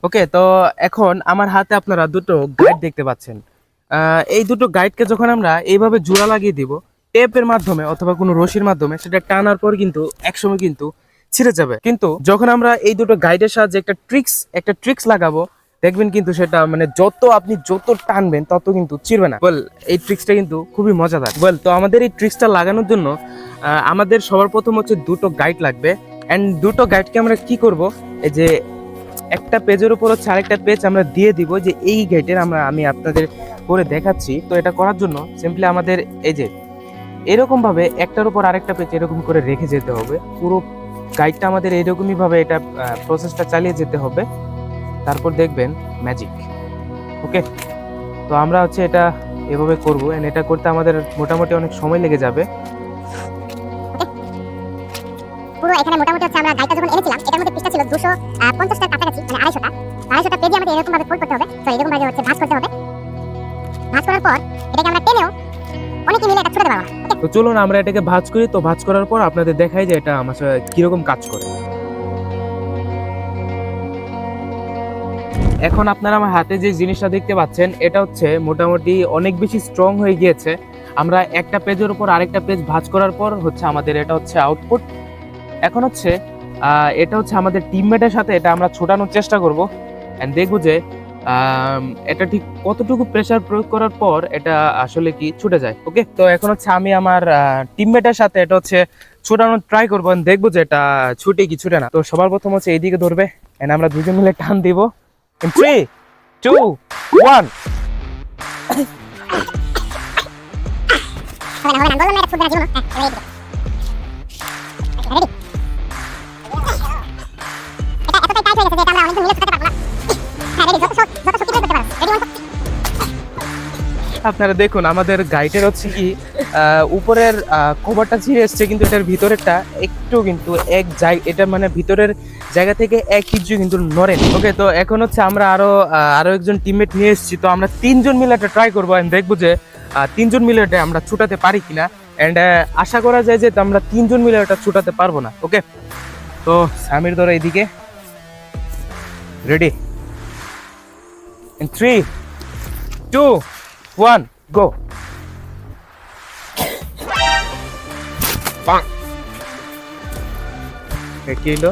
ওকে, তো এখন আমার হাতে আপনারা দুটো গাইড দেখতে পাচ্ছেন। এই দুটো গাইডকে যখন আমরা এইভাবে জোড়া লাগিয়ে দিব টেপের মাধ্যমে অথবা কোনো রশির মাধ্যমে, সেটা টানার পর কিন্তু একসময় কিন্তু ছিঁড়ে যাবে। কিন্তু যখন আমরা এই দুটো গাইডের সাহায্যে একটা ট্রিক্স লাগাবো, দেখবেন কিন্তু সেটা মানে আপনি যত টানবেন তত কিন্তু ছিঁড়বে না। বল, এই ট্রিক্সটা কিন্তু খুবই মজাদার। বল, তো আমাদের এই ট্রিক্সটা লাগানোর জন্য আমাদের সবার প্রথম হচ্ছে দুটো গাইড লাগবে। অ্যান্ড দুটো গাইডকে আমরা কি করব, এই যে একটা পেজের উপর হচ্ছে আরেকটা পেজ আমরা দিয়ে দিব যে এই গাইডের আমি আপনাদের করে দেখাচ্ছি। তো এটা করার জন্য সিম্পলি আমাদের এই যে এরকম ভাবে একটার উপর আরেকটা পেজ এরকম করে রেখে যেতে হবে। পুরো গাইডটা আমাদের এরকমই ভাবে এটা প্রসেসটা চালিয়ে যেতে হবে। তারপর দেখবেন ম্যাজিক। ওকে, তো আমরা হচ্ছে এটা এভাবে করবো। এন্ড এটা করতে আমাদের মোটামুটি অনেক সময় লেগে যাবে। পুরো এখানে মোটামুটি হচ্ছে আমরা গাইডটা যখন এনেছিলাম এটার মধ্যে পৃষ্ঠা ছিল 250টার কাছাকাছি, মানে 250টা পেজে আমাদের এরকম ভাবে ফোল্ড করতে হবে। তো এরকম ভাবে হচ্ছে ভাঁজ করতে হবে। ভাঁজ করার পর এটাকে আমরা টেনেও অনেকে মিলে এটা ছুটাতে পারবো না। তো চলুন আমরা এটাকে ভাঁজ করি। তো ভাঁজ করার পর আপনাদের দেখাই যে এটা আমার সাথে কিরকম কাজ করে। এখন আপনারা আমার হাতে যে জিনিসটা দেখতে পাচ্ছেন এটা হচ্ছে মোটামুটি অনেক বেশি স্ট্রং হয়ে গিয়েছে। আমরা একটা পেজের উপর আরেকটা পেজ ভাঁজ করার পর হচ্ছে আমাদের এটা হচ্ছে আউটপুট। এখন হচ্ছে এটা হচ্ছে আমাদের টিমমেটের সাথে এটা আমরা ছোটানোর চেষ্টা করব। এন্ড দেখবো যে এটা ঠিক কতটুকু প্রেসার প্রয়োগ করার পর এটা আসলে কি ছুটে যায়। ওকে, তো এখন হচ্ছে আমি আমার টিমমেটের সাথে এটা হচ্ছে ছোটানোর ট্রাই করবো। দেখবো যে এটা ছুটে কি ছুটে না। তো সবার প্রথম হচ্ছে এইদিকে ধরবে, এন্ড আমরা দুজন মিলে টান দিব। 3, 2, 1। হবে না বললাম না এটা ছুটবে না জীবন। হ্যাঁ, রেডি। এটা এতটাই টাইট হয়ে গেছে যে এটা আমরা অনেকজন মিলে ছুটাতে পারবো না। হ্যাঁ, রেডি। যত শক্তি করতে পারো। রেডি 1। আপনারা দেখুন আমাদের গাইডের হচ্ছে কি উপরের কভারটা ছিঁড়ে এসছে, কিন্তু এটার ভিতরেরটা একটু কিন্তু এটা মানে ভিতরের জায়গা থেকে এক ইঞ্চি কিন্তু নড়েনি। ওকে, তো এখন হচ্ছে আমরা আরো একজন টিমমেট নিয়ে এসেছি। তো আমরা তিনজন মিলে এটা ট্রাই করবো। আমি দেখবো যে তিনজন মিলে এটা আমরা ছুটাতে পারি কিনা। অ্যান্ড আশা করা যায় যে আমরা তিনজন মিলে এটা ছুটাতে পারবো না। ওকে, তো সামির ধরো এইদিকে। রেডি? 3, 2, 1, go. কি হলো?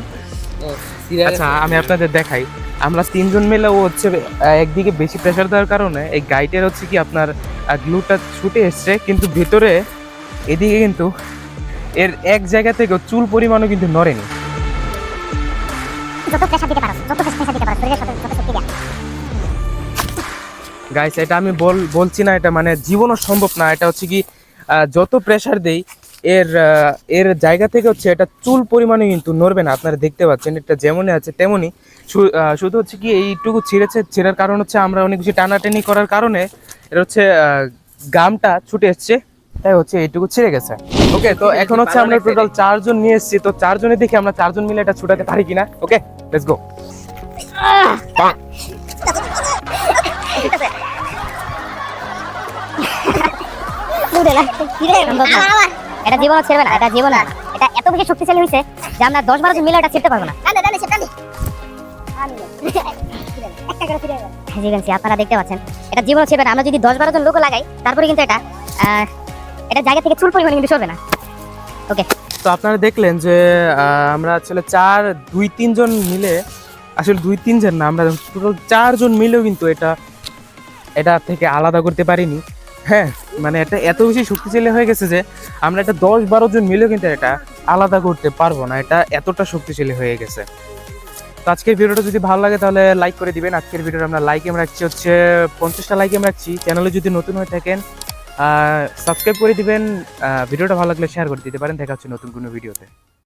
আচ্ছা, আমি আপনাদের দেখাই। আমরা তিনজন মিলে ও হচ্ছে একদিকে বেশি প্রেসার দেওয়ার কারণে এই গাইডের হচ্ছে কি আপনার গ্লুটা ছুটে এসছে, কিন্তু ভেতরে এদিকে কিন্তু এর এক জায়গা থেকে চুল পরিমাণও কিন্তু নড়েনি। যত প্রেসার দিতে পারো শরীরের সাথে যত শক্তি দেয়া। গাইস, এটা আমি বলছি না এটা মানে জীবনও সম্ভব না। এটা হচ্ছে কি যত প্রেসার দেই এর জায়গা থেকে হচ্ছে এটা চুল পরিমাণে কিন্তু নড়বে না। আপনারা দেখতে পাচ্ছেন এটা যেমনই আছে তেমনই। শুধু হচ্ছে কি এইটুকু ছেঁড়ার কারণ হচ্ছে আমরা অনেক বেশি টানাটানি করার কারণে এটা হচ্ছে গামটা ছুটে এসছে, তাই হচ্ছে এইটুকু ছিঁড়ে গেছে। ওকে, তো এখন হচ্ছে আমরা টোটাল 4 জন নিয়ে এসেছি। তো 4 জনে দেখি আমরা 4 জন মিলে এটা ছুটাতে পারি কিনা। ওকে, লেটস গো। এটা জীবন ছেড়বে না, এটা জীবন না। এটা এত বেশি শক্তিশালী হয়েছে যে আমরা 10-12 জন মিলে এটা ছিড়তে পারবো না। আপনারা দেখতে পাচ্ছেন এটা জীবন ছেড়বে না। আমরা যদি 10-12 জন লোক লাগাই তারপরে কিন্তু এটা জায়গা থেকে চুল পরিমাণে কিন্তু সরবে না। ওকে, তো আপনারা দেখলেন যে আমরা আসলে 2-3 জন মিলে, আসলে 2-3 জন না, আমরা টোটাল 4 জন মিলেও কিন্তু এটা থেকে আলাদা করতে পারিনি। হ্যাঁ, মানে এটা এত বেশি শক্তিশালী হয়ে গেছে যে আমরা এটা 10-12 জন মিলেও কিন্তু এটা আলাদা করতে পারবো না। এটা এতটা শক্তিশালী হয়ে গেছে। তো আজকের ভিডিওটা যদি ভালো লাগে তাহলে লাইক করে দিবেন। আজকের ভিডিওটা আমরা রাখছি হচ্ছে 50টা লাইক রাখছি। চ্যানেলে যদি নতুন হয়ে থাকেন সাবস্ক্রাইব করে দিবেন। ভিডিওটা ভালো লাগলে শেয়ার করে দিতে পারেন। দেখা হচ্ছে নতুন কোনো ভিডিওতে।